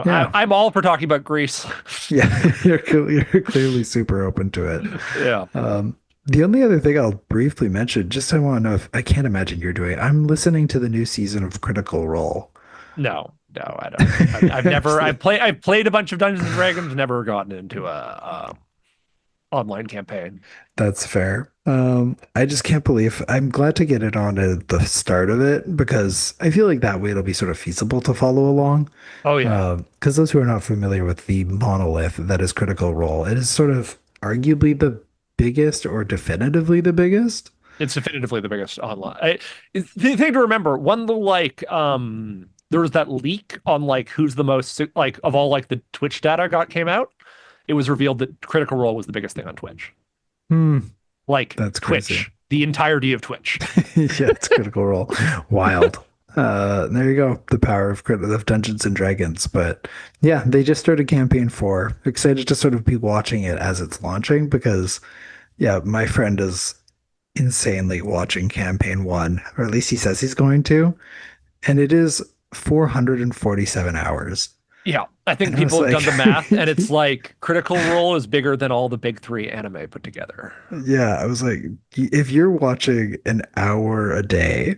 yeah, I'm all for talking about Greece. yeah, you're clearly super open to it. Yeah. Um, the only other thing I'll briefly mention, just I want to know if I can't imagine you're doing. I'm listening to the new season of Critical Role. No, no, I don't. I've never. I've played a bunch of Dungeons and Dragons. Never gotten into a online campaign. That's fair. I just can't believe I'm glad to get it on at the start of it because I feel like that way it'll be sort of feasible to follow along. Oh yeah, Because those who are not familiar with the monolith that is Critical Role, it is sort of arguably the biggest or definitively the biggest. it's definitively the biggest online. The thing to remember, one the like there was that leak on like who's the most like of all like the Twitch data got came out. It was revealed that Critical Role was the biggest thing on Twitch. Hmm, Like that's crazy. Twitch, the entirety of Twitch. Yeah, it's Critical Role. Wild. There you go. The power of Dungeons and Dragons. But yeah, they just started campaign 4. Excited to sort of be watching it as it's launching because yeah, my friend is insanely watching campaign 1, or at least he says he's going to, and it is 447 hours. Yeah, I think And I was people have like, done the math, and it's like Critical Role is bigger than all the big three anime put together. yeah, I was like, if you're watching an hour a day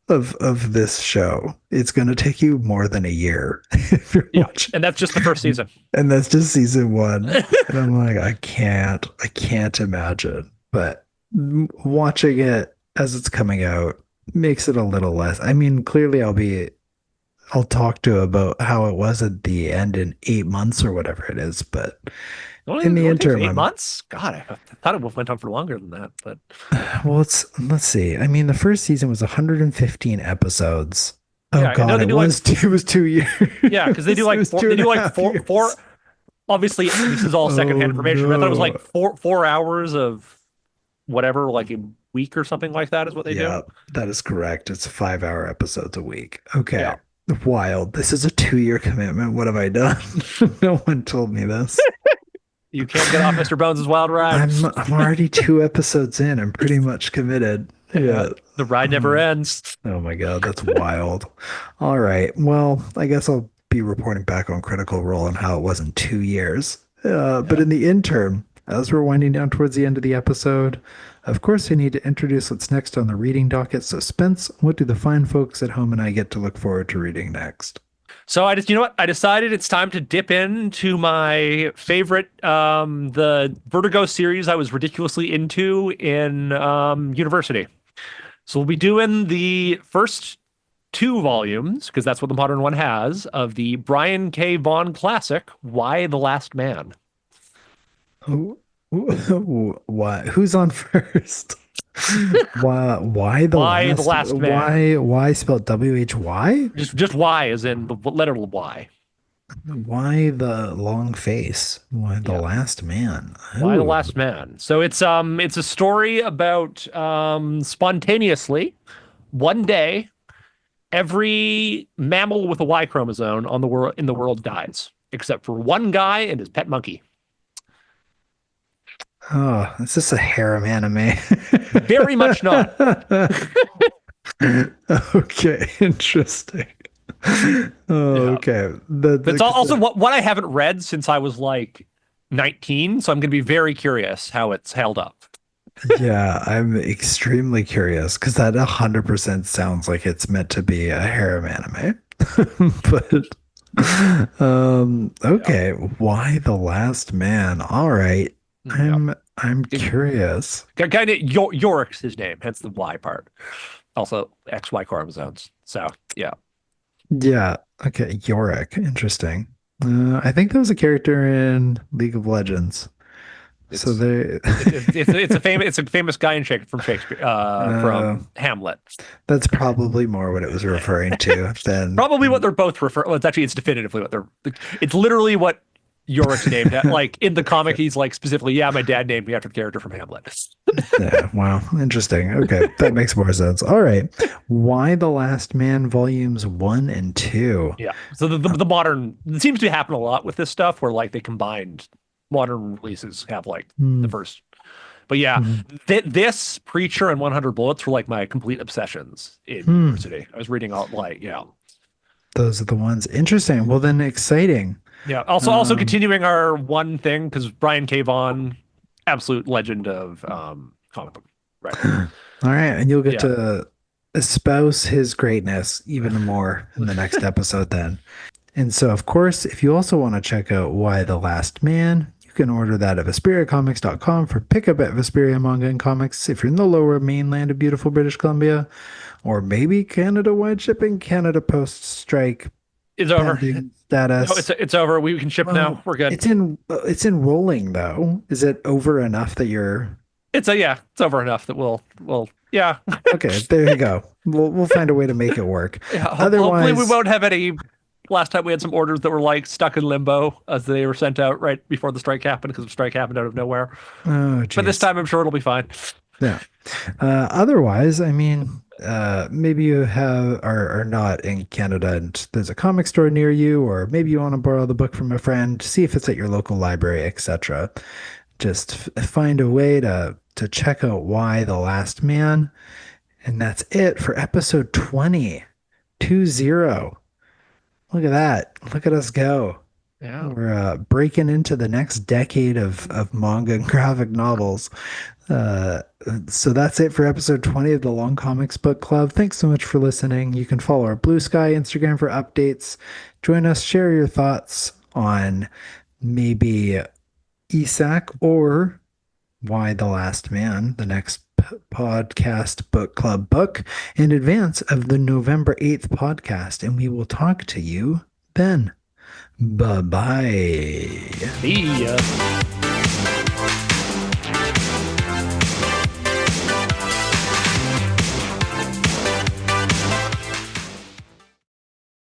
of this show, it's going to take you more than a year if you're Yeah, watching. and that's just the first season. And that's just season 1. And I'm like, I can't imagine. But watching it as it's coming out makes it a little less. I mean, clearly I'll talk to about how it was at the end in 8 months or whatever it is. But in It the only takes interim, 8 months. God, I thought it went on for longer than that. But well, let's see. I mean, the first season was 115 episodes. Oh yeah, I know God, they do like it was 2 years. yeah, because they do It like was four, two they and do a like half four. years. Obviously, this is all secondhand Oh information, but I thought it was like no. four hours of whatever, like a week or something like that is what they do. Yeah, that is correct. It's 5-hour episodes a week. Yeah. Okay. Wild. This is a 2-year commitment. What have I done? No one told me this. You can't get off Mr. Bones' wild ride. I'm already 2 episodes in. I'm pretty much committed. Yeah, Yeah. the ride never ends. Oh my God, that's wild. All right. Well, I guess I'll be reporting back on Critical Role and how it was in 2 years. But Yeah. in the interim, as we're winding down towards the end of the episode, of course, we need to introduce what's next on the reading docket. So, Spence, what do the fine folks at home and I get to look forward to reading next? So you know what? I decided it's time to dip into my favorite, the Vertigo series I was ridiculously into in university. So we'll be doing the first two volumes, because that's what the modern one has, of the Brian K. Vaughan classic, Why the Last Man? Oh, why? Who's on first? Why? Why the Why the last? Last Man? Why spelled WHY? Just Y, as in the letter Y. Why the long face? Why the Yeah. last man? Why the Oh, Last Man? So it's a story about spontaneously one day every mammal with a Y chromosome on the world in the world dies, except for one guy and his pet monkey. oh, is this a harem anime? Very much not. Okay, interesting. Oh, Yeah. okay. But it's also what I haven't read since I was like 19, so I'm going to be very curious how it's held up. Yeah, I'm extremely curious because that 100% sounds like it's meant to be a harem anime. But Yeah. okay, why the last man? All right. Yeah. I'm curious. Kind of Yorick's his name, hence the Y part. Also XY chromosomes. So yeah. Yeah, okay, Yorick. Interesting. I think that was a character in League of Legends. So It's they it's a famous guy in from Shakespeare uh, from Hamlet. that's probably more what it was referring to than Probably what they're both referring. Well, it's definitively what they're. It's literally what Yorick's named. Like in the comic, he's like specifically, yeah, my dad named me after the character from Hamlet. yeah, wow, interesting. Okay, that makes more sense. All right. Why the Last Man volumes 1 and 2? Yeah. So the modern it seems to happen a lot with this stuff, where like they combined modern releases have like Hmm, the first. But yeah, hmm, this Preacher and 100 Bullets were like my complete obsessions in hmm. university. I was reading all like yeah. Those are the ones. Interesting. Well, then exciting. Yeah. Also Um, continuing our one thing because Brian K. Vaughan, absolute legend of comic book writing. all right, and you'll get Yeah. to espouse his greatness even more in the next episode then. And so, of course, if you also want to check out Why the Last Man, you can order that at VesperiaComics.com for pickup at Vesperia Manga and Comics if you're in the lower mainland of beautiful British Columbia, or maybe Canada-wide shipping, Canada Post strike It's over. pending No, status. it's over. We can ship now. Well, We're good. it's in rolling though. Is it over enough that you're It's over enough that we'll yeah. okay? There you go. We'll find a way to make it work. Yeah, hopefully we Otherwise, won't have any. Last time we had some orders that were like stuck in limbo as they were sent out right before the strike happened because the strike happened out of nowhere. oh But this geez. time I'm sure it'll be fine. Yeah. Otherwise, I mean, maybe you are not in Canada and there's a comic store near you, or maybe you want to borrow the book from a friend, see if it's at your local library, etc. Just find a way to check out Why the Last Man. And that's it for episode 20. 20. Look at that. Look at us go. Yeah. We're breaking into the next decade of manga and graphic novels. Uh, so that's it for episode 20 of the Long Comics Book Club. Thanks so much for listening. You can follow our Blue Sky Instagram for updates. Join us, share your thoughts on maybe Isaac or Why the Last Man, the next podcast book club book in advance of the November 8th podcast. And we will talk to you then. Bye bye. See ya.